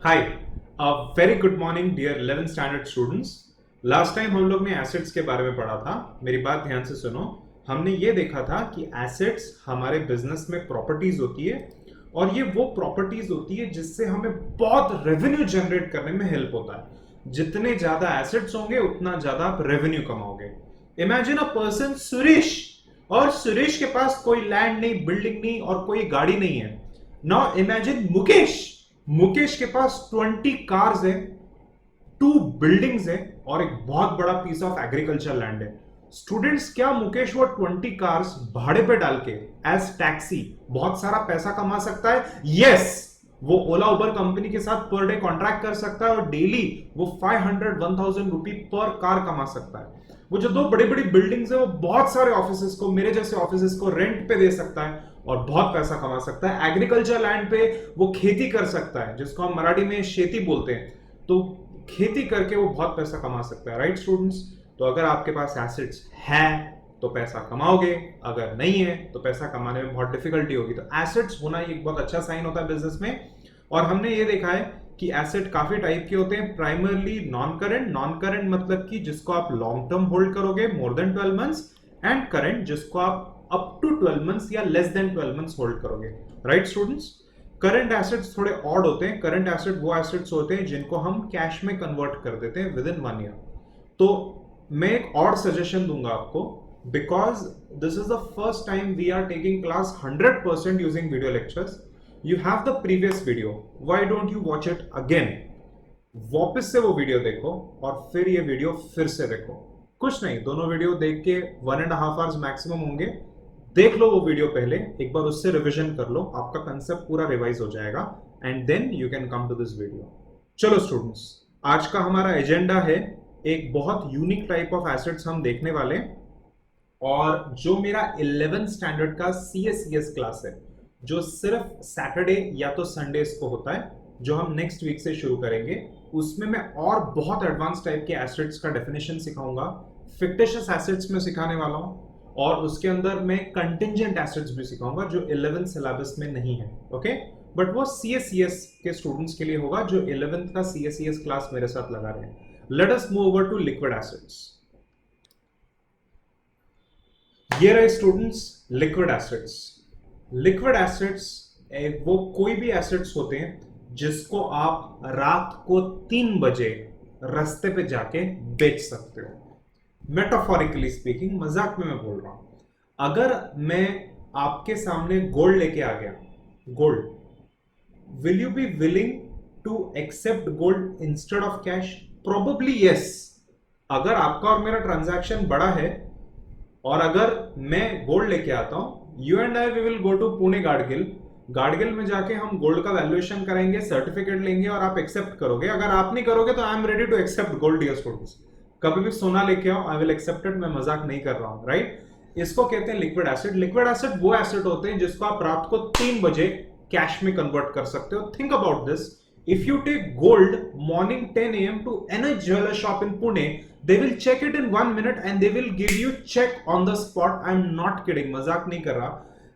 हाय, very good morning dear 11th standard students. Last time हम लोग ने एसेट्स के बारे में पढ़ा था। मेरी बात ध्यान से सुनो। हमने ये देखा था कि एसेट्स हमारे बिजनेस में प्रॉपर्टीज होती है और ये वो प्रॉपर्टीज होती है जिससे हमें बहुत रेवेन्यू जनरेट करने में हेल्प होता है। जितने ज्यादा एसेट्स होंगे उतना ज्यादा आप रेवेन्यू कमाओगे। इमेजिन अ पर्सन सुरेश, और सुरेश के पास कोई लैंड नहीं, बिल्डिंग नहीं और कोई गाड़ी नहीं है। Now imagine Mukesh. मुकेश के पास 20 कार्स है, 2 बिल्डिंग्स है और एक बहुत बड़ा पीस ऑफ एग्रीकल्चर लैंड है। स्टूडेंट्स, क्या मुकेश वो 20 कार्स भाड़े पे डाल के एज टैक्सी बहुत सारा पैसा कमा सकता है? यस। वो ओला उबर कंपनी के साथ पर डे कॉन्ट्रैक्ट कर सकता है और डेली वो 500-1000 रुपी पर कार कमा सकता है। वो जो 2 बड़ी-बड़ी बिल्डिंग्स है वो बहुत सारे ऑफिसेस को, मेरे जैसे ऑफिसेस को रेंट पे दे सकता है और बहुत पैसा कमा सकता है। एग्रीकल्चर लैंड पे वो खेती कर सकता है, जिसको हम मराठी में शेती बोलते हैं। तो खेती करके वो बहुत पैसा कमा सकता है। Right students? तो अगर आपके पास एसेट्स है तो पैसा कमाओगे, अगर नहीं है तो पैसा कमाने में बहुत डिफिकल्टी होगी। तो एसेट्स होना एक बहुत अच्छा साइन होता है बिजनेस में। और हमने ये देखा है कि एसेट काफी टाइप के होते हैं। Primarily non current. Non current मतलब कि जिसको आप लॉन्ग टर्म होल्ड करोगे, more than 12 months. And current, जिसको आप अप टू 12 मंथ्स या लेस देन 12 मंथ्स होल्ड करोगे। Right students? करंट एसेट्स थोड़े ऑड होते हैं। करंट एसेट वो एसेट्स होते हैं जिनको हम कैश में कन्वर्ट कर देते हैं विद इन 1 ईयर। तो मैं एक और सजेशन दूंगा आपको, because this is the first time we are taking class 100% using video lectures. You have the previous video, why don't you watch it again? वापस से वो वीडियो देखो और फिर ये वीडियो फिर से देखो। कुछ नहीं, दोनों वीडियो देख के 1.5 आवर्स मैक्सिमम होंगे। देख लो वो वीडियो पहले एक बार, उससे रिवीजन कर लो, आपका कंसेप्ट पूरा रिवाइज हो जाएगा and then you can come to this video. चलो स्टूडेंट्स, आज का हमारा एजेंडा है एक बहुत यूनिक टाइप ऑफ एसेट्स हम देखने वाले। और जो मेरा 11th स्टैंडर्ड का CSES क्लास है, जो सिर्फ सैटरडे या तो संडेज को होता है, जो हम नेक्स्ट वीक से शुरू करेंगे, उसमें मैं और बहुत एडवांस टाइप के एसेट्स का डेफिनेशन सिखाऊंगा। फिक्टिशियस एसेट्स में सिखाने वाला हूं और उसके अंदर मैं कंटिंजेंट एसेट्स भी सिखाऊंगा जो 11th सिलेबस में नहीं है। ओके, बट वो CSES के स्टूडेंट्स के लिए होगा जो 11th का CSES क्लास मेरे साथ लगा रहे हैं। Let us move over to liquid assets. ये रहे students liquid assets. Liquid assets वो कोई भी एसेट्स होते हैं जिसको आप रात को 3 बजे रास्ते पे जाके बेच सकते हो। मेटाफोरिकली स्पीकिंग, मजाक में मैं बोल रहा हूं। अगर मैं आपके सामने गोल्ड लेके आ गया, gold, will you be willing to accept gold instead of cash? Probably yes. अगर आपका और मेरा ट्रांजैक्शन बड़ा है और अगर मैं गोल्ड लेके आता हूं, you and I we will go to Pune Gadgil. Gadgil में जाके हम गोल्ड का वैल्यूएशन करेंगे, सर्टिफिकेट लेंगे और आप एक्सेप्ट करोगे। अगर आप नहीं करोगे तो I am ready to accept gold. Dear students, कभी भी सोना लेके आओ, आई विल एक्सेप्ट इट। मैं मजाक नहीं कर रहा हूं। राइट? इसको कहते हैं लिक्विड एसेट। लिक्विड एसेट वो एसेट होते हैं जिसको आप रात को 3 बजे कैश में कन्वर्ट कर सकते हो। Think about this. If you take gold morning 10 a.m. to any jeweler shop in Pune, they will check it in 1 minute and they will give you check on the spot. I'm not kidding, मजाक नहीं कर रहा।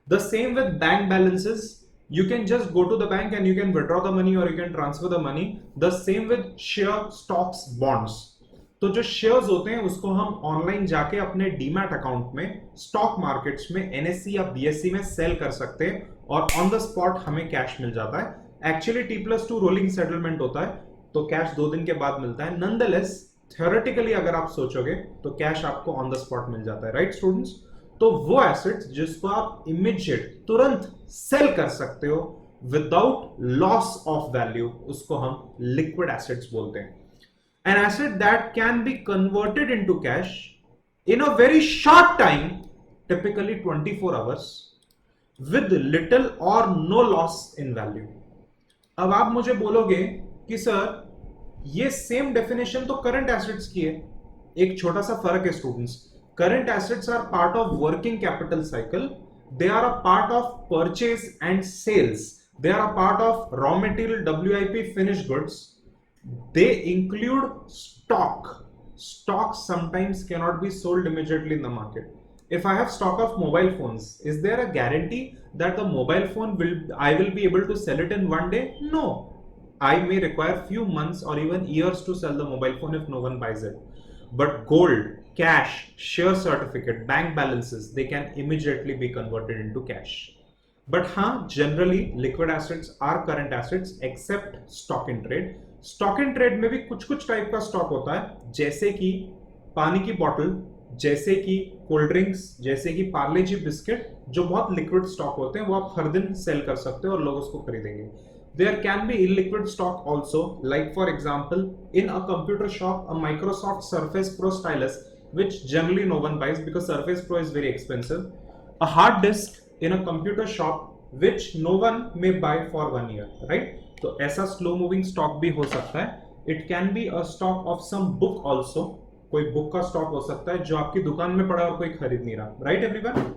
The same with bank balances. You can just go to the bank and you can withdraw the money or you can transfer the money. The same with share, stocks, bonds. तो जो shares होते हैं उसको हम online जाके अपने demat account में stock markets में NSE या BSE में सेल कर सकते हैं और ऑन द स्पॉट हमें कैश मिल जाता है। एक्चुअली T+2 रोलिंग सेटलमेंट होता है, तो कैश 2 दिन के बाद मिलता है। नॉनदलेस थ्योरेटिकली अगर आप सोचोगे तो कैश आपको ऑन द स्पॉट मिल जाता है। Right students? तो वो एसेट्स जिसको आप इमीडिएट, तुरंत सेल कर सकते हो विदाउट लॉस ऑफ वैल्यू, उसको हम लिक्विड एसेट्स बोलते हैं। An asset that can be converted into cash in a very short time, typically 24 hours, with little और नो लॉस इन वैल्यू। अब आप मुझे बोलोगे कि सर ये सेम डेफिनेशन तो करंट एसेट्स की है। एक छोटा सा फर्क है students. Current assets are part of working capital cycle. They are a part of purchase and sales. They are a part of raw material, WIP, finished goods. They include stock. Stock sometimes cannot be sold immediately in the market. If I have stock of mobile phones, is there a guarantee that the mobile phone I will be able to sell it in 1 day? No. I may require few months or even years to sell the mobile phone if no one buys it. But gold, cash, share certificate, bank balances, they can immediately be converted into cash. But हाँ, generally liquid assets are current assets except stock in trade. Stock in trade में भी कुछ कुछ type का stock होता है, जैसे कि पानी की बोतल, जैसे कि कोल्ड ड्रिंक्स, जैसे कि पार्ले जी बिस्किट, जो बहुत लिक्विड स्टॉक होते हैं, वो आप हर दिन सेल कर सकते हो और लोग उसको खरीदेंगे. There can be illiquid stock also, like for example, in a computer shop, a Microsoft Surface Pro stylus, which generally no one buys because Surface Pro is very expensive. A hard disk in a computer shop, which no one may buy for 1 year, right? तो ऐसा slow moving stock भी हो सकता है. It can be a stock of some book also. कोई book का stock हो सकता है जो आपकी दुकान में पड़ा और कोई खरीद नहीं रहा, right everyone?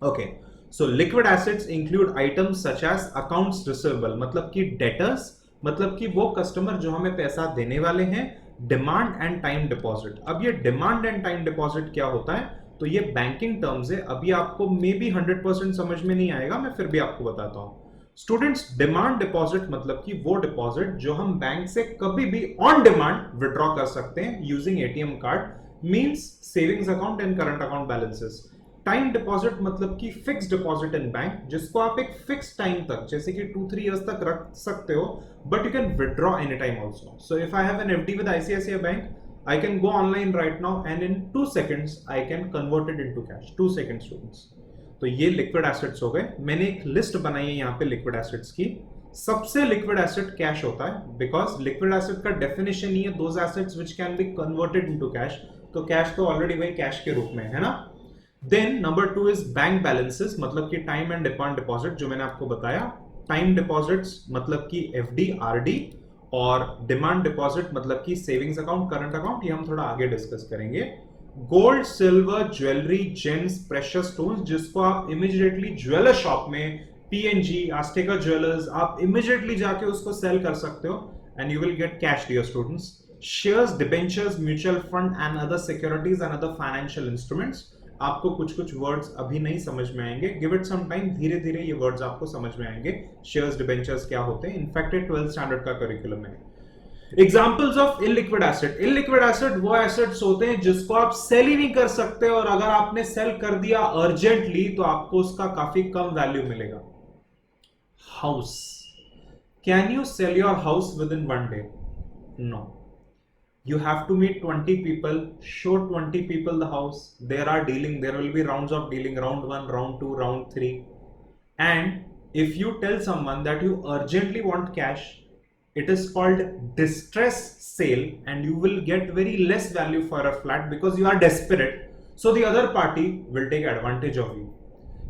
Okay, so liquid assets include items such as accounts receivable, मतलब कि डेटर्स, मतलब कि वो कस्टमर जो हमें पैसा देने वाले हैं, डिमांड एंड टाइम डिपॉजिट. अब ये डिमांड एंड टाइम डिपॉजिट क्या होता है? तो ये बैंकिंग टर्म्स है. अभी आपको मे बी 100% समझ में नहीं आएगा, मैं फिर भी आपको बताता हूं. स्टूडेंट्स, डिमांड डिपॉजिट मतलब कि वो डिपॉजिट जो हम बैंक से कभी भी ऑन डिमांड विड्रॉ कर सकते हैं using ATM card, means savings account and current account balances. Time deposit मतलब कि फिक्स डिपॉजिट इन बैंक, जिसको आप एक फिक्स टाइम तक, जैसे कि 2-3 इयर्स तक रख सकते हो, but you can withdraw any time also. So if I have an FD with ICICI bank, I can go online right now and in 2 seconds I can convert it into cash. 2 seconds students. तो ये liquid assets हो गए. मैंने एक list बनाई है यहाँ पे लिक्विड एसेट्स की. सबसे लिक्विड एसेट कैश होता है, बिकॉज लिक्विड एसेट का डेफिनेशन ही है those assets which can be converted into cash. तो कैश तो ऑलरेडी वही कैश के रूप में है ना. Then number 2 is bank balances, मतलब कि टाइम एंड डिमांड डिपॉजिट, जो मैंने आपको बताया. टाइम डिपॉजिट्स मतलब कि एफडी, आरडी, और डिमांड डिपॉजिट मतलब कि सेविंग्स अकाउंट, करंट अकाउंट, ये हम थोड़ा आगे डिस्कस करेंगे. Gold, silver, jewellery, gems, precious stones, जिसको आप इमीडिएटली ज्वेलर शॉप में, पीएनजी, आस्टेका ज्वेलर्स, आप इमीडिएटली जाके उसको सेल कर सकते हो and you will get cash dear students. Shares, debentures, mutual fund and other securities and other financial instruments. आपको कुछ कुछ वर्ड्स अभी नहीं समझ में आएंगे, गिव इट सम टाइम, धीरे धीरे ये वर्ड्स आपको समझ में आएंगे. शेयर्स, डिबेंचर्स क्या होते हैं, इनफैक्ट 12th स्टैंडर्ड का करिकुलम है. Examples of illiquid asset. Illiquid asset वो एसेट्स होते हैं जिसको आप सेल ही नहीं कर सकते, और अगर आपने सेल कर दिया अर्जेंटली तो आपको उसका काफी कम वैल्यू मिलेगा. House. Can you sell your house within 1 day? No. You have to meet 20 people, show 20 people the house. There will be rounds of dealing, round 1, round 2, round 3. And if you tell someone that you urgently want cash, it is called distress sale, and you will get very less value for a flat because you are desperate. So the other party will take advantage of you.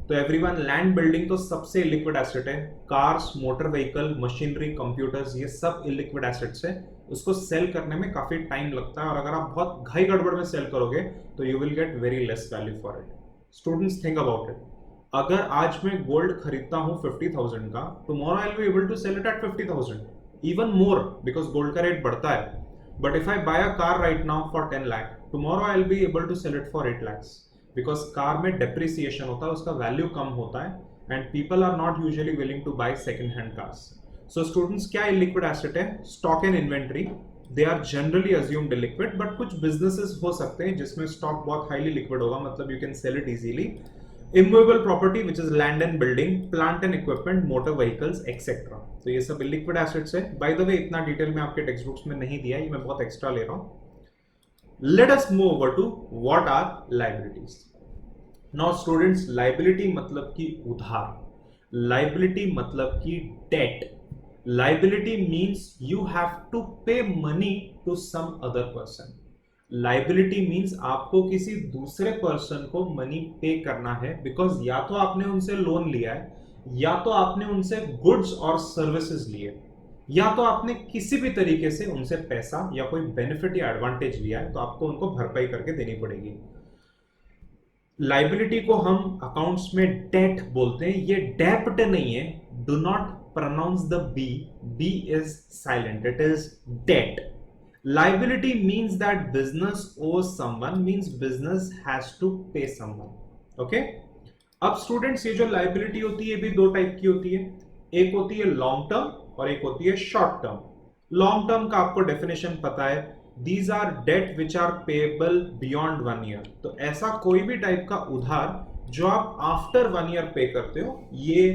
तो everyone, land building तो सबसे illiquid asset है. Cars, motor vehicle, machinery, computers, ये सब illiquid assets है. उसको cell करने में काफी टाइम लगता है, और अगर आप बहुत घाई गड़बड़ में सेल करोगे तो you will get very less value for it. Students, think about it. अगर आज मैं गोल्ड खरीदता हूं 50,000 का, tomorrow I will be able to sell it at 50,000, even more, because gold का रेट बढ़ता है. But if I buy a car right now for 10 lakh, tomorrow I will be able to sell it for 8 lakhs, because car में depreciation होता है, उसका value कम होता है, and people are not usually willing to buy second hand cars. So students, क्या illiquid asset है? Stock and inventory. They are generally assumed liquid, but कुछ बिजनेसेस हो सकते हैं जिसमें स्टॉक बहुत हाईली लिक्विड होगा, मतलब you can sell it easily. Immovable property, which is land and building, plant and equipment, motor vehicles, etcetera. तो ये सब इलिक्विड एसेट्स है. बाय द वे, इतना डिटेल में आपके टेक्स्ट बुक्स में नहीं दिया है, ये मैं बहुत एक्स्ट्रा ले रहा हूं. Let us move over to what are liabilities. Now students, liability मतलब कि उधार, लायबिलिटी मतलब कि debt. Liability means you have to pay money to some other person. Liability means आपको किसी दूसरे पर्सन को मनी पे करना है, बिकॉज या तो आपने उनसे लोन लिया है, या तो आपने उनसे गुड्स और सर्विसेज लिए, या तो आपने किसी भी तरीके से उनसे पैसा या कोई बेनिफिट या एडवांटेज लिया है, तो आपको उनको भरपाई करके देनी पड़ेगी. लाइबिलिटी को हम अकाउंट्स में डेट बोलते हैं. ये डेप्ट नहीं है. Do not pronounce the B is silent, it is debt. Liability means that business owes someone, means business has to pay someone. Okay? अब स्टूडेंट्स, ये जो लाइबिलिटी होती है, ये भी 2 टाइप की होती है. एक होती है लॉन्ग टर्म और एक होती है शॉर्ट टर्म. लॉन्ग टर्म का आपको डेफिनेशन पता है, these are debt which are payable beyond 1 year. तो ऐसा कोई भी टाइप का उधार जो आप आफ्टर 1 ईयर पे करते हो, ये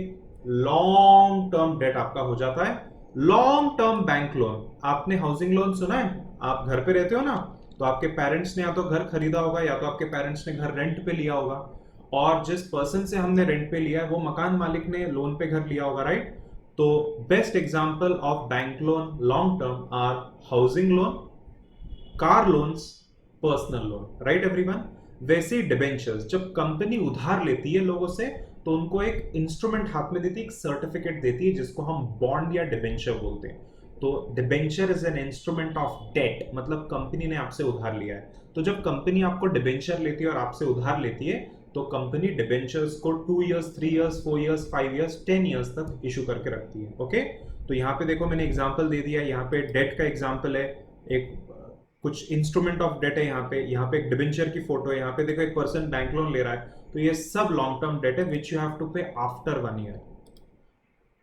लॉन्ग टर्म डेट आपका हो जाता है। लॉन्ग टर्म बैंक लोन, आपने हाउसिंग लोन सुना है? आप घर पे रहते हो ना, तो आपके पेरेंट्स ने या तो घर खरीदा होगा या तो आपके पेरेंट्स ने घर रेंट पे लिया होगा, और जिस पर्सन से हमने रेंट पे लिया है वो मकान मालिक ने लोन पे घर लिया होगा, राइट? तो best example of bank loan long term or housing loan, car loans, personal loan, right everyone? वैसे ही डिबेंचर्स, जब कंपनी उधार लेती है लोगों से तो उनको एक इंस्ट्रूमेंट हाथ में देती है, एक सर्टिफिकेट देती है जिसको हम बॉन्ड या डिबेंचर बोलते हैं। तो debenture is an instrument of debt, मतलब कंपनी ने आपसे उधार लिया है। तो जब कंपनी आपको डिबेंचर लेती है और आपसे उधार लेती है तो कंपनी डिबेंचर्स को 2 years, 3 years, 4 years, 5 years, 10 years तक इशू करके रखती है। ओके, तो यहाँ पे देखो मैंने एग्जांपल दे दिया, यहाँ पे डेट का एग्जांपल है, एक कुछ इंस्ट्रूमेंट ऑफ डेट है, यहाँ पे एक डिबेंचर की फोटो है, यहाँ पे देखो एक पर्सन बैंक लोन ले रहा है, तो ये सब लॉन्ग टर्म डेट है विच यू हैव टू पे after 1 year.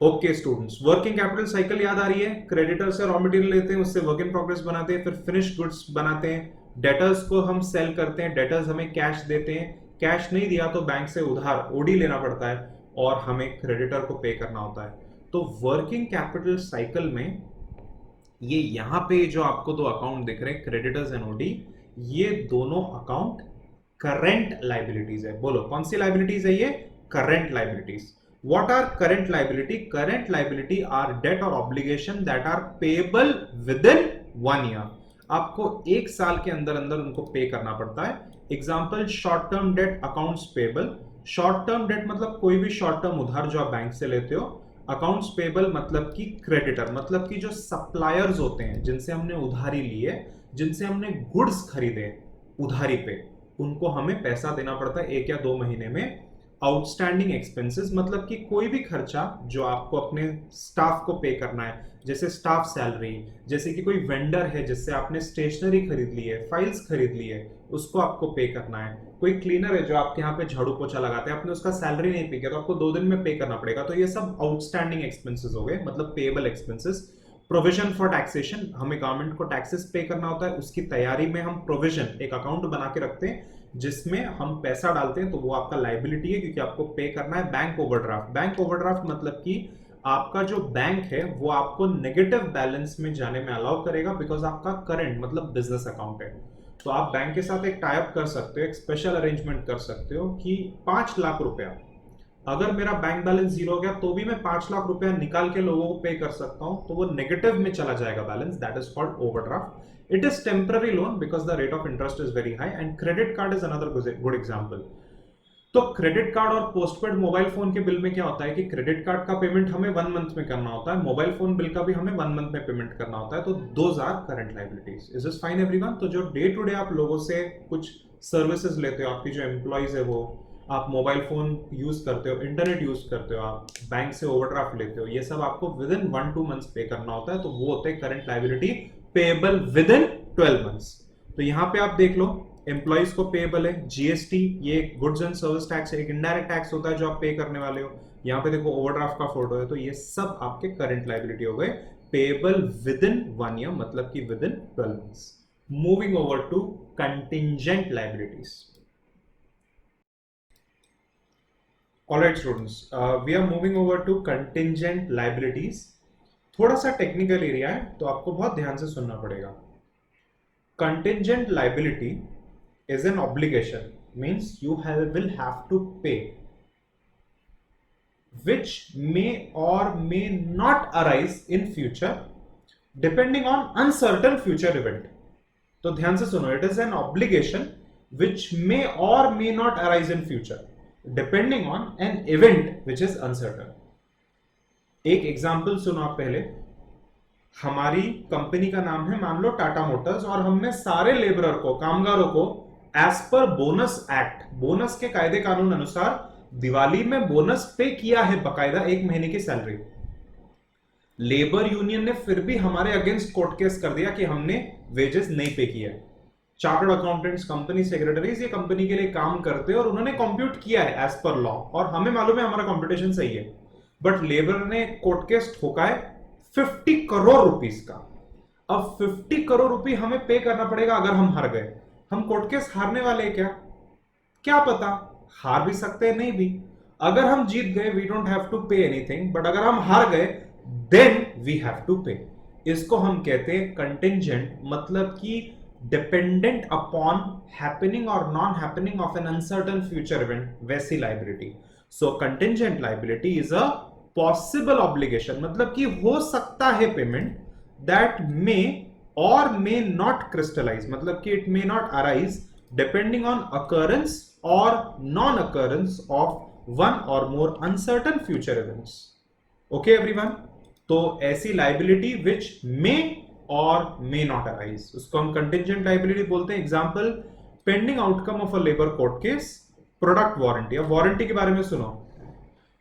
Okay students, working capital cycle याद आ रही है? क्रेडिटर से रॉ मटेरियल लेते हैं, उससे वर्क इन प्रोग्रेस बनाते हैं, फिर फिनिश गुड्स बनाते हैं, डेटर्स को हम सेल करते हैं, डेटर्स हमें कैश देते हैं, कैश नहीं दिया तो बैंक से उधार ओडी लेना पड़ता है और हमें क्रेडिटर को पे करना होता है। तो वर्किंग कैपिटल साइकिल में ये यहां पे जो आपको दो अकाउंट दिख रहे हैं, क्रेडिटर्स एंड ओडी, ये दोनों अकाउंट करंट लाइबिलिटीज है। बोलो कौन सी लाइबिलिटीज है ये? Current liabilities. What are current liability? Current liability are debt or obligation that are payable within 1 year. आपको एक साल के अंदर अंदर उनको पे करना पड़ता है। Example, short term debt accounts payable. Short term debt मतलब कोई भी शॉर्ट टर्म उधार जो आप बैंक से लेते हो। अकाउंट्स पेबल मतलब कि क्रेडिटर, मतलब कि जो सप्लायर्स होते हैं जिनसे हमने उधारी ली है, जिनसे हमने गुड्स खरीदे उधारी पे, उनको हमें पैसा देना पड़ता है 1 या 2 महीने में। आउटस्टैंडिंग एक्सपेंसेस मतलब कि कोई भी खर्चा जो आपको अपने स्टाफ को पे करना है, जैसे स्टाफ सैलरी, जैसे कि कोई वेंडर है जिससे आपने स्टेशनरी खरीद ली है, फाइल्स खरीद ली है, उसको आपको पे करना है। कोई क्लीनर है जो आपके यहाँ पे झाड़ू पोछा लगाते हैं, आपने उसका सैलरी नहीं पे किया तो आपको 2 दिन में पे करना पड़ेगा। तो ये सब आउटस्टैंडिंग एक्सपेंसेस हो गए, मतलब payable expenses. Provision for taxation, हमें गवर्नमेंट को टैक्सेस पे करना होता है, उसकी तैयारी में हम प्रोविजन एक अकाउंट बना के रखते हैं जिसमें हम पैसा डालते हैं, तो वो आपका लाइबिलिटी है क्योंकि आपको पे करना है। बैंक ओवरड्राफ्ट, बैंक ओवरड्राफ्ट मतलब कि आपका जो बैंक है वो आपको नेगेटिव बैलेंस में जाने में अलाउ करेगा बिकॉज आपका करंट मतलब बिजनेस अकाउंट है। तो आप बैंक के साथ एक टाई अप कर सकते हो, एक स्पेशल अरेंजमेंट कर सकते हो कि 5 लाख रुपया अगर मेरा बैंक बैलेंस 0 हो गया तो भी मैं 5 लाख रुपया निकाल के लोगों को पे कर सकता हूं, तो वो नेगेटिव में चला जाएगा balance. That is called overdraft. It is temporary loan because the rate of interest is very high. And credit card is another good example. तो क्रेडिट कार्ड और पोस्टपेड मोबाइल फोन के बिल में क्या होता है कि क्रेडिट कार्ड का payment हमें 1 मंथ में करना होता है, मोबाइल फोन बिल का भी हमें 1 मंथ में पेमेंट करना होता है। तो those are current liabilities. Is this fine everyone? तो जो डे टू डे आप लोगों से कुछ सर्विसेज लेते हो, आपकी जो एम्प्लॉइज है वो, आप मोबाइल फोन यूज करते हो, इंटरनेट यूज करते हो, आप बैंक से ओवरड्राफ्ट लेते हो, ये सब आपको विद इन 1-2 मंथ्स पे करना होता है। तो वो होते हैं current liability, payable with in 12 months. तो यहाँ पे आप देख लो, एम्प्लॉइज को पेएबल है। जीएसटी ये गुड्स एंड सर्विस टैक्स है, एक इनडायरेक्ट टैक्स होता है जो आप पे करने वाले हो। यहाँ पे देखो ओवरड्राफ्ट का फोटो है, तो ये सब आपके करंट लायबिलिटी हो गए, पेएबल विद इन 1 ईयर मतलब कि within 12 months. Moving over to contingent liabilities. Alright students, we are moving over to contingent liabilities. थोड़ा सा टेक्निकल एरिया है तो आपको बहुत ध्यान से सुनना पड़ेगा। Contingent liability is an obligation, means you will have to pay, which may or may not arise in future depending on uncertain future event. तो ध्यान से सुनो, it is an obligation which may or may not arise in future depending on an event which is uncertain. एक example सुनो आप पहले। हमारी company का नाम है मान लो टाटा मोटर्स, और हमने सारे लेबरर को, कामगारों को as per bonus act, bonus के कायदे कानून अनुसार दिवाली में बोनस पे किया है, बकायदा 1 महीने की सैलरी। लेबर यूनियन ने फिर भी हमारे अगेंस्ट कोर्ट केस कर दिया कि हमने वेजेस नहीं पे किया है। चार्टर्ड अकाउंटेंट्स, कंपनी सेक्रेटरीज, ये कंपनी के लिए काम करते हैं और उन्होंने कंप्यूट किया है एज पर लॉ, और हमें मालूम है हमारा कंप्यूटेशन सही है, बट लेबर ने कोर्ट केस ठोका है 50 करोड़ रुपीस का। अब 50 करोड़ रुपए हमें पे करना पड़ेगा अगर हम हार गए। हम कोर्ट केस हारने वाले हैं क्या? क्या पता, हार भी सकते हैं, नहीं भी। अगर हम जीत गए we don't have to pay anything, but अगर हम हार गए देन वी हैव टू पे। इसको हम कहते हैं कंटिंजेंट, मतलब कि डिपेंडेंट अपॉन हैपनिंग और non happening of an uncertain future event, वैसी liability. So contingent liability is a possible obligation, मतलब कि हो सकता है पेमेंट, दैट मे और मे नॉट क्रिस्टलाइज, मतलब कि it may not arise depending on occurrence or non-occurrence of one or more uncertain future events. Okay everyone? तो ऐसी liability which may or may not arise, उसको हम contingent liability बोलते हैं। Example, pending outcome of a labor court case, product warranty। अब warranty के बारे में सुनो।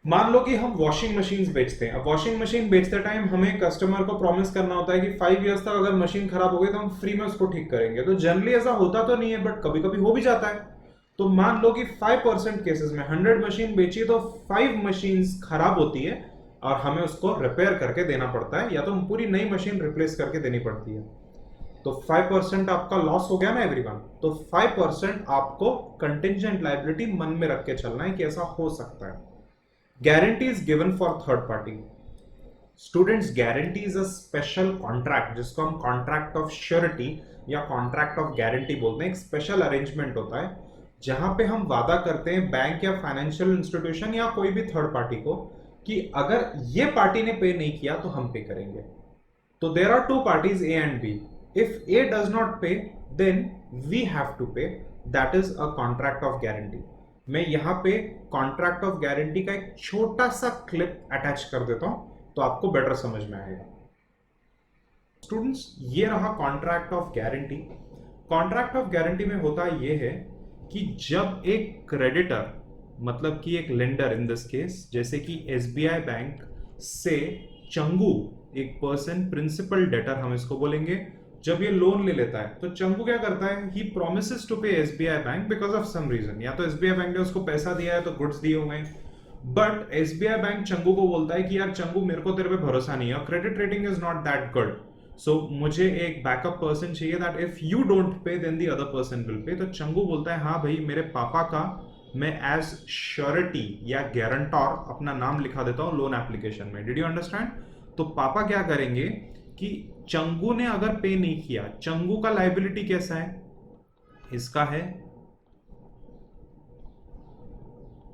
मान लो कि हम वॉशिंग मशीन बेचते हैं। अब वॉशिंग मशीन बेचते टाइम हमें कस्टमर को प्रॉमिस करना होता है कि 5 इयर्स तक अगर मशीन खराब हो गई तो हम फ्री में उसको ठीक करेंगे। तो जनरली ऐसा होता तो नहीं है, बट कभी कभी हो भी जाता है। तो मान लो कि 5% केसेस में 100 मशीन बेची तो 5 मशीन खराब होती है और हमें उसको रिपेयर करके देना पड़ता है, या तो पूरी नई मशीन रिप्लेस करके देनी पड़ती है। तो 5% आपका लॉस हो गया ना एवरीवन। तो 5% आपको कंटिंजेंट लायबिलिटी मन में रख के चलना है कि ऐसा हो सकता है। Guarantee is given for third party. Students, guarantee is a special contract, जिसको हम कॉन्ट्रैक्ट ऑफ श्योरिटी या कॉन्ट्रैक्ट ऑफ गारंटी बोलते हैं। एक स्पेशल अरेंजमेंट होता है जहां पे हम वादा करते हैं बैंक या फाइनेंशियल इंस्टीट्यूशन या कोई भी थर्ड पार्टी को कि अगर ये पार्टी ने पे नहीं किया तो हम पे करेंगे। तो there are two parties, A and B. If A does not pay then we have to pay, that is a contract of guarantee. मैं यहां पे कॉन्ट्रैक्ट ऑफ गारंटी का एक छोटा सा क्लिप अटैच कर देता हूं तो आपको बेटर समझ में आएगा। स्टूडेंट्स, ये रहा contract of guarantee. Contract of guarantee में होता ये है कि जब एक क्रेडिटर, मतलब कि एक लेंडर इन दिस केस, जैसे कि एसबीआई बैंक से चंगू, एक पर्सन प्रिंसिपल डेटर हम इसको बोलेंगे, जब ये लोन ले लेता है तो चंगू क्या करता है, he promises to pay SBI bank because of some reason. या तो एसबीआई बैंक ने उसको पैसा दिया है तो गुड्स दिए हुए हैं, बट एसबीआई बैंक चंगू को बोलता है कि यार चंगू, मेरे को तेरे पे भरोसा नहीं है और credit rating is not that good, so मुझे एक बैकअप पर्सन चाहिए that if you don't pay then the other person will pay. तो चंगू बोलता है हाँ भाई, मेरे पापा का मैं एज श्योरिटी या गारंटर अपना नाम लिखा देता हूं लोन एप्लीकेशन में। Did you understand? तो पापा क्या करेंगे कि चंगू ने अगर पे नहीं किया, चंगू का लाइबिलिटी कैसा है, इसका है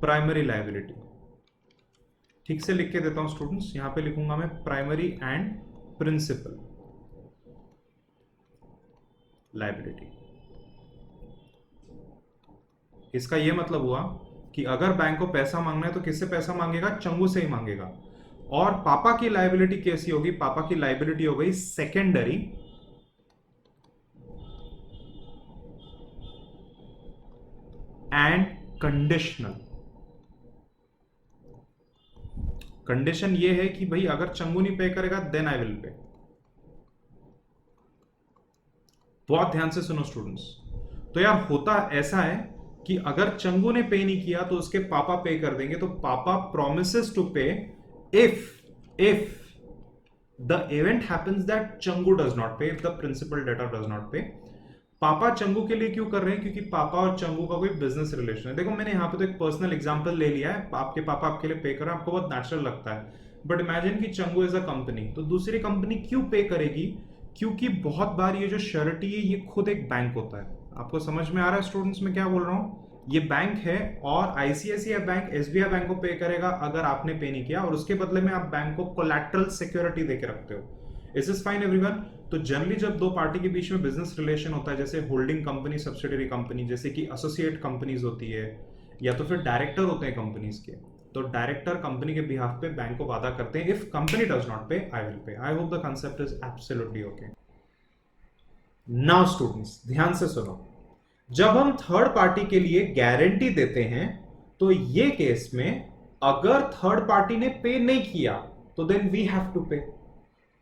प्राइमरी लाइबिलिटी। ठीक से लिख के देता हूं स्टूडेंट्स, यहां पे लिखूंगा मैं प्राइमरी एंड प्रिंसिपल लाइबिलिटी। इसका यह मतलब हुआ कि अगर बैंक को पैसा मांगना है तो किससे पैसा मांगेगा? चंगू से ही मांगेगा। और पापा की लाइबिलिटी कैसी होगी? पापा की लाइबिलिटी हो गई सेकेंडरी एंड कंडीशनल। कंडीशन ये है कि भाई अगर चंगू नहीं पे करेगा देन आई विल पे। बहुत ध्यान से सुनो स्टूडेंट्स। तो यार होता ऐसा है कि अगर चंगू ने पे नहीं किया तो उसके पापा पे कर देंगे। तो पापा प्रोमिसेस टू पे if the event happens that Changu does not pay, if the principal debtor does not pay। पापा चंगू के लिए क्यों कर रहे हैं? क्योंकि पापा और चंगू का कोई बिजनेस रिलेशन है। देखो मैंने यहाँ पे तो एक पर्सनल एग्जांपल ले लिया है, आपके पापा आपके लिए पे कर रहे हैं, आपको बहुत नेचुरल लगता है, बट इमेजिन कि चंगू इज अ कंपनी, तो दूसरी कंपनी क्यों पे करेगी? क्योंकि बहुत बार ये जो श्योरिटी है ये खुद एक बैंक होता है। आपको समझ में आ रहा है स्टूडेंट्स मैं क्या बोल रहा हूँ? ये बैंक है और आईसीआईसीआई बैंक एसबीआई बैंक को पे करेगा अगर आपने पे नहीं किया, और उसके बदले में आप बैंक को कोलैटरल सिक्योरिटी देके रखते हो। Is this fine everyone? तो जनरली जब दो पार्टी के बीच में बिजनेस रिलेशन होता है, जैसे होल्डिंग कंपनी, सब्सिडियरी कंपनी, जैसे कि एसोसिएट कंपनीज होती है, या तो फिर डायरेक्टर होते हैं कंपनीज के, तो डायरेक्टर कंपनी के बिहाफ पे बैंक को वादा करते हैं इफ कंपनी डज नॉट पे I will pay. I hope the concept is absolutely okay. Now students ध्यान से सुनो, जब हम थर्ड पार्टी के लिए गारंटी देते हैं तो ये केस में अगर थर्ड पार्टी ने पे नहीं किया तो देन वी हैव टू पे।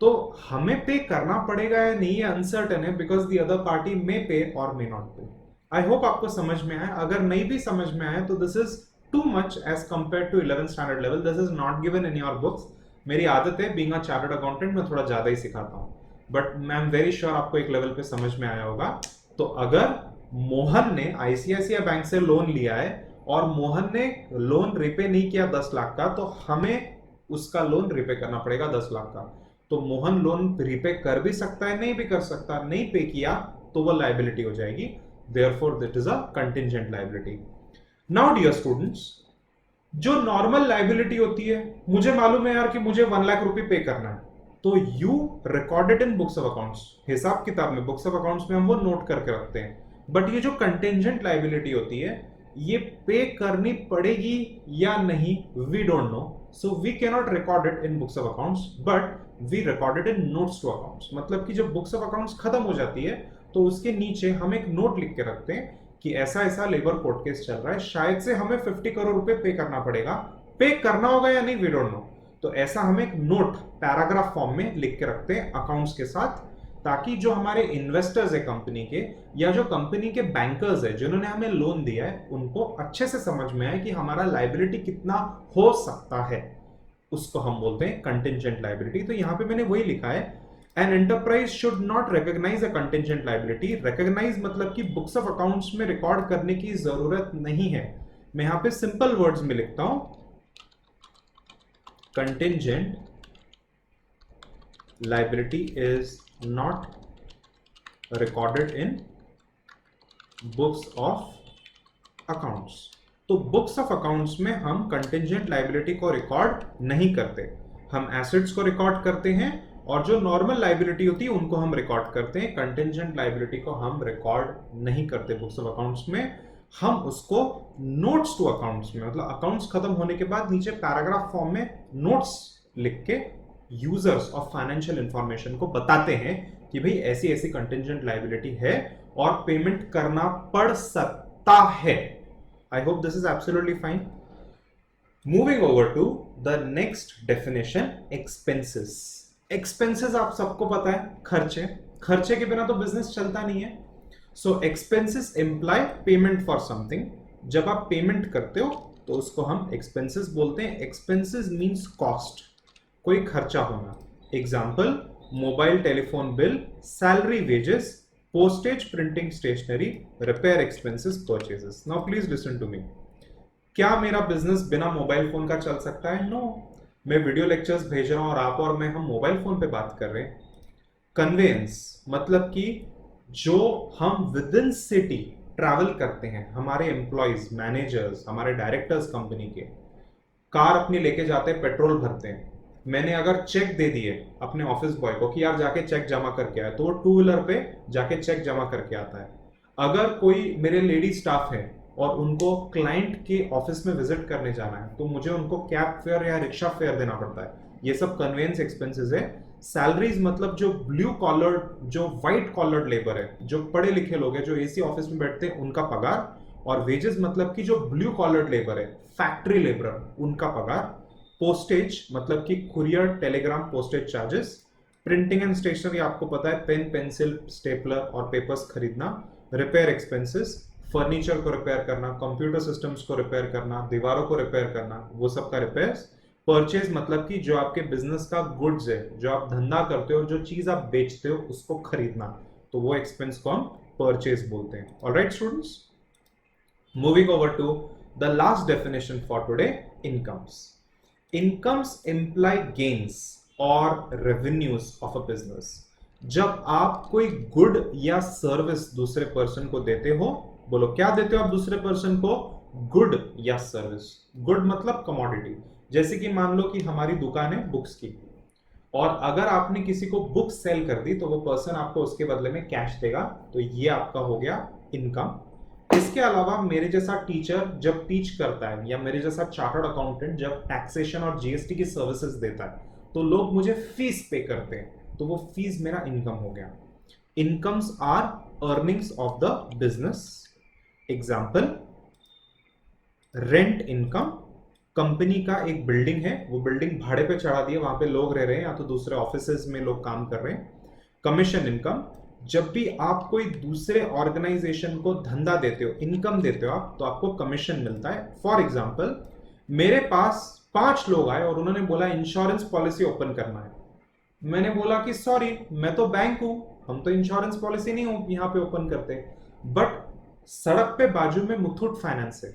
तो हमें पे करना पड़ेगा या नहीं ये अनसर्टेन है, बिकॉज द अदर पार्टी मे पे और मे नॉट पे। आई होप आपको समझ में आया। अगर नहीं भी समझ में आया तो this is too much as compare to 11th standard level, this is not given in your books. मेरी आदत है बीइंग अ चार्टर्ड अकाउंटेंट, मैं थोड़ा ज्यादा ही सिखाता हूं। But I am very sure आपको एक लेवल पे समझ में आया होगा। तो अगर मोहन ने आईसीआईसीआई बैंक से लोन लिया है और मोहन ने लोन रिपे नहीं किया 10 लाख का, तो हमें उसका लोन रिपे करना पड़ेगा 10 लाख का। तो मोहन लोन रिपे कर भी सकता है, नहीं भी कर सकता, नहीं पे किया तो वो लाइबिलिटी हो जाएगी, therefore that is a contingent liability. Now dear students, जो नॉर्मल लाइबिलिटी होती है, मुझे मालूम है यार कि मुझे 1 लाख रुपए पे करना है, तो you recorded in books of accounts, हिसाब किताब में बुक्स ऑफ अकाउंट्स में हम वो नोट करके रखते हैं। बट ये जो कंटिंजेंट लाइबिलिटी होती है, ये पे करनी पड़ेगी या नहीं, we don't know, so we can not record it in books of accounts, but we recorded in notes to accounts. मतलब कि जब बुक्स ऑफ अकाउंट्स खत्म हो जाती है तो उसके नीचे हम एक नोट लिख के रखते हैं कि ऐसा ऐसा लेबर कोर्ट केस चल रहा है, शायद से हमें 50 करोड़ रुपए पे करना पड़ेगा, पे करना होगा या नहीं वी डोंट नो। तो ऐसा हम एक नोट पैराग्राफ फॉर्म में लिख के रखते हैं अकाउंट्स के साथ, ताकि जो हमारे इन्वेस्टर्स है कंपनी के, या जो कंपनी के बैंकर्स है जिन्होंने हमें लोन दिया है, उनको अच्छे से समझ में आए कि हमारा लाइबिलिटी कितना हो सकता है, उसको हम बोलते हैं कंटिंजेंट लाइबिलिटी। तो यहां पे मैंने वही लिखा है, an enterprise should not recognise a contingent liability. Recognise मतलब कि बुक्स ऑफ अकाउंट्स में रिकॉर्ड करने की जरूरत नहीं है। मैं यहां पे सिंपल वर्ड्स में लिखता हूं, contingent liability is not recorded in books of accounts. तो बुक्स ऑफ अकाउंट्स में हम कंटिंजेंट लाइबिलिटी को रिकॉर्ड नहीं करते, हम एसेट्स को रिकॉर्ड करते हैं, और जो नॉर्मल लाइबिलिटी होती है उनको हम रिकॉर्ड करते हैं। कंटिंजेंट लाइबिलिटी को हम रिकॉर्ड नहीं करते बुक्स ऑफ अकाउंट्स में, हम उसको नोट्स टू अकाउंट्स में, मतलब अकाउंट्स खत्म होने के बाद नीचे पैराग्राफ फॉर्म में नोट्स लिख के यूजर्स ऑफ फाइनेंशियल इंफॉर्मेशन को बताते हैं कि भाई ऐसी ऐसी कंटिंजेंट लाइबिलिटी है और पेमेंट करना पड़ सकता है। I hope this is absolutely fine. Moving over to the next definition, expenses. Expenses आप सबको पता है, खर्चे, खर्चे के बिना तो बिजनेस चलता नहीं है। So expenses imply payment for something. जब आप पेमेंट करते हो तो उसको हम एक्सपेंसेस बोलते हैं। एक्सपेंसेस मींस कॉस्ट, कोई खर्चा होना। Example, mobile telephone bill, salary wages, postage, printing stationery, repair expenses, purchases. Now please listen to me. क्या मेरा बिजनेस बिना मोबाइल फोन का चल सकता है? नो। मैं वीडियो लेक्चर्स भेज रहा हूं और आप और मैं हम मोबाइल फोन पे बात कर रहे हैं। कन्वेंस मतलब कि जो हम विद इन सिटी ट्रैवल करते हैं, हमारे एम्प्लॉयज, मैनेजर्स, हमारे डायरेक्टर्स कंपनी के, कार अपनी लेके जाते हैं, पेट्रोल भरते हैं। मैंने अगर चेक दे दिए अपने ऑफिस बॉय को कि यार जाके चेक जमा करके आए, तो वो 2 व्हीलर पे जाके चेक जमा करके आता है। अगर कोई मेरे लेडी स्टाफ है और उनको क्लाइंट के ऑफिस में विजिट करने जाना है, तो मुझे उनको कैब फेयर या रिक्शा फेयर देना पड़ता है। ये सब कन्वेंस एक्सपेंसेस है। सैलरीज मतलब जो ब्लू कॉलर्ड, जो व्हाइट कॉलर्ड लेबर है, जो पढ़े लिखे लोग हैं, जो एसी ऑफिस में बैठते हैं, उनका पगार। और वेजेस मतलब कि जो ब्लू कॉलर्ड लेबर है, फैक्ट्री लेबर, उनका पगार। पोस्टेज मतलब कि courier, telegram, postage charges. Printing and stationery आपको पता है, पेन, पेंसिल, स्टेपलर और पेपर्स खरीदना। रिपेयर एक्सपेंसेस, फर्नीचर को रिपेयर करना, कंप्यूटर सिस्टम्स को रिपेयर करना, दीवारों को रिपेयर करना, वो सब का रिपेयर्स। परचेज मतलब कि जो आपके बिजनेस का गुड्स है, जो आप धंधा करते हो, जो चीज आप बेचते हो, उसको खरीदना, तो वो एक्सपेंस को हम परचेज बोलते हैं। Alright students, moving over to the last definition for today, incomes. Incomes imply gains और रेवेन्यूज ऑफ अ बिजनेस। जब आप कोई गुड या सर्विस दूसरे पर्सन को देते हो, बोलो क्या देते हो आप दूसरे पर्सन को? गुड या सर्विस। गुड मतलब कमोडिटी। जैसे कि मान लो कि हमारी दुकान है बुक्स की, और अगर आपने किसी को बुक सेल कर दी तो वो पर्सन आपको उसके बदले में कैश देगा, तो ये आपका हो गया इनकम। इसके अलावा मेरे जैसा टीचर जब टीच करता है, या मेरे जैसा चार्टर्ड अकाउंटेंट जब टैक्सेशन और जीएसटी की सर्विसेज देता है, तो लोग मुझे फीस पे करते हैं, तो वो फीस मेरा इनकम हो गया। Incomes are earnings of the business. Example, rent income. Company का एक बिल्डिंग है, वो बिल्डिंग भाड़े पे चढ़ा दी है, वहां पे लोग रह रहे हैं या तो दूसरे ऑफिसेज में लोग काम कर रहे हैं। कमीशन इनकम, जब भी आप कोई दूसरे ऑर्गेनाइजेशन को धंधा देते हो, इनकम देते हो आप, तो आपको कमीशन मिलता है। फॉर एग्जाम्पल, मेरे पास 5 लोग आए और उन्होंने बोला इंश्योरेंस पॉलिसी ओपन करना है, मैंने बोला कि सॉरी, मैं तो बैंक हूं, हम तो इंश्योरेंस पॉलिसी नहीं यहाँ पे ओपन करते। बट सड़क पे बाजू में मुथूट फाइनेंस है,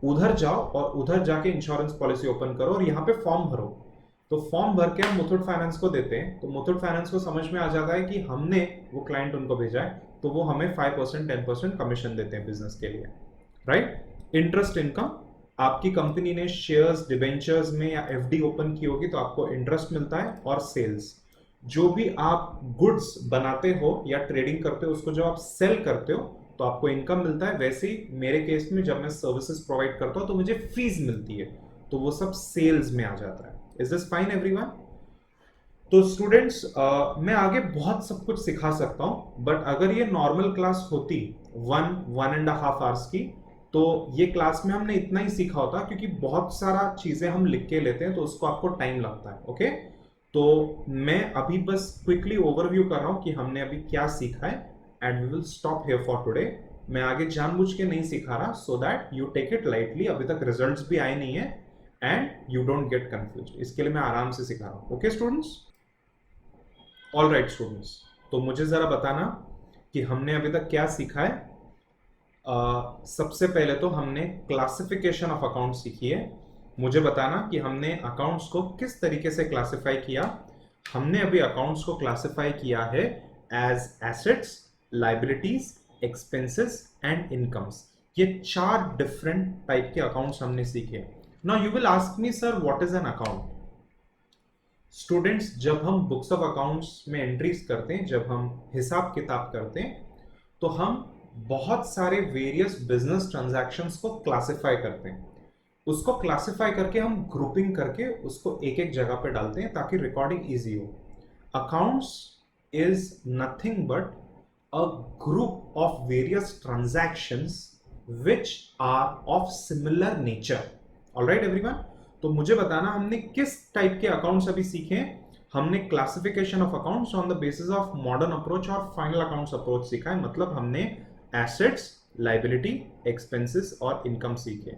उधर जाओ और उधर जाके इंश्योरेंस पॉलिसी ओपन करो और यहाँ पे फॉर्म भरो। तो फॉर्म भर के हम मुथूट फाइनेंस को देते हैं, तो मुथूट फाइनेंस को समझ में आ जाता है कि हमने वो क्लाइंट उनको भेजा है, तो वो हमें 5% 10% कमीशन देते हैं बिजनेस के लिए, राइट। इंटरेस्ट इनकम, आपकी कंपनी ने शेयर्स डिबेंचर्स में या एफडी ओपन की होगी तो आपको इंटरेस्ट मिलता है। और सेल्स, जो भी आप गुड्स बनाते हो या ट्रेडिंग करते हो उसको जब आप सेल करते हो तो आपको इनकम मिलता है। वैसे ही मेरे केस में जब मैं सर्विसेज प्रोवाइड करता हूं तो मुझे फीस मिलती है, तो वो सब सेल्स में आ जाता है। Is this fine everyone? तो स्टूडेंट्स, मैं आगे बहुत सब कुछ सिखा सकता हूं, बट अगर ये नॉर्मल क्लास होती 1.5 आवर्स की, तो ये क्लास में हमने इतना ही सीखा होता, क्योंकि बहुत सारा चीजें हम लिख के लेते हैं तो उसको आपको टाइम लगता है। ओके, तो मैं अभी बस क्विकली ओवरव्यू कर रहा हूं कि हमने अभी क्या सीखा है, and we will stop here for today. मैं आगे जानबूझ के नहीं सिखा रहा, so that you take it lightly. अभी तक रिजल्ट्स भी आए नहीं है and you don't get confuse, इसके लिए मैं आराम से सिखा रहा हूं। Okay students? All right students, तो मुझे जरा बताना कि हमने अभी तक क्या सीखा है। सबसे पहले तो हमने क्लासिफिकेशन ऑफ अकाउंट सीखी है। मुझे बताना कि हमने अकाउंट्स को किस तरीके से क्लासिफाई किया। हमने अभी अकाउंट्स को क्लासिफाई किया है as assets, liabilities, expenses and incomes. ये 4 डिफरेंट टाइप के अकाउंट्स हमने सीखे। Now you will ask me, sir what is an account? Students, जब हम बुक्स ऑफ अकाउंट्स में एंट्रीज करते हैं, जब हम हिसाब किताब करते हैं, तो हम बहुत सारे वेरियस बिजनेस ट्रांजैक्शंस को क्लासिफाई करते हैं। उसको क्लासिफाई करके हम ग्रुपिंग करके उसको एक एक जगह पे डालते हैं ताकि रिकॉर्डिंग इजी हो। Accounts is nothing but a group of various transactions which are of similar nature. Alright everyone, तो मुझे बताना हमने किस टाइप के अकाउंट्स अभी सीखे। हमने classification of accounts on the basis of modern approach और फाइनल अकाउंट्स अप्रोच सीखा है। मतलब हमने एसेट्स, लाइबिलिटी, एक्सपेंसेस और इनकम सीखे।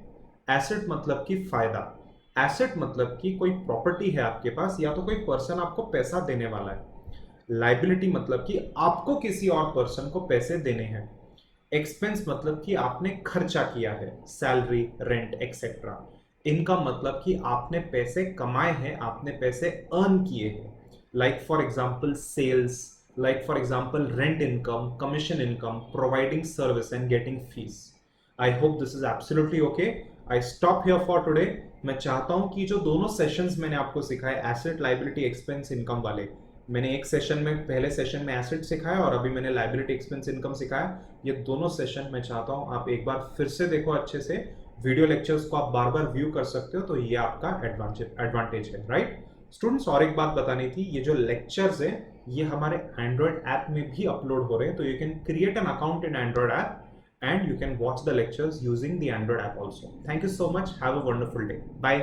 एसेट मतलब कि फायदा, एसेट मतलब कि कोई प्रॉपर्टी है आपके पास या तो कोई पर्सन आपको पैसा देने वाला है। लाइबिलिटी मतलब कि आपको किसी और पर्सन को पैसे देने हैं। एक्सपेंस मतलब कि आपने खर्चा किया है, सैलरी, रेंट एक्सेट्रा। इनकम मतलब कि आपने पैसे कमाए हैं, आपने पैसे अर्न किए हैं, like for example sales, like for example rent income, commission income, providing service and getting fees. I hope this is absolutely okay. I stop here for today. मैं चाहता हूं कि जो दोनों सेशंस मैंने आपको सिखाए, एसेट, लाइबिलिटी, एक्सपेंस, इनकम वाले, मैंने एक सेशन में, पहले सेशन में एसेट सिखाया और अभी मैंने लाइबिलिटी, एक्सपेंस, इनकम सिखाया। ये दोनों सेशन मैं चाहता हूं आप एक बार फिर से देखो अच्छे से। वीडियो लेक्चर्स को आप बार बार व्यू कर सकते हो, तो ये आपका एडवांटेज है, राइट स्टूडेंट्स? और एक बात बतानी थी, ये जो लेक्चर्स है ये हमारे एंड्रॉइड ऐप में भी अपलोड हो रहे हैं, तो you can create an account in Android app and you can watch the lectures using the Android app also. Thank you so much. Have a wonderful day. Bye.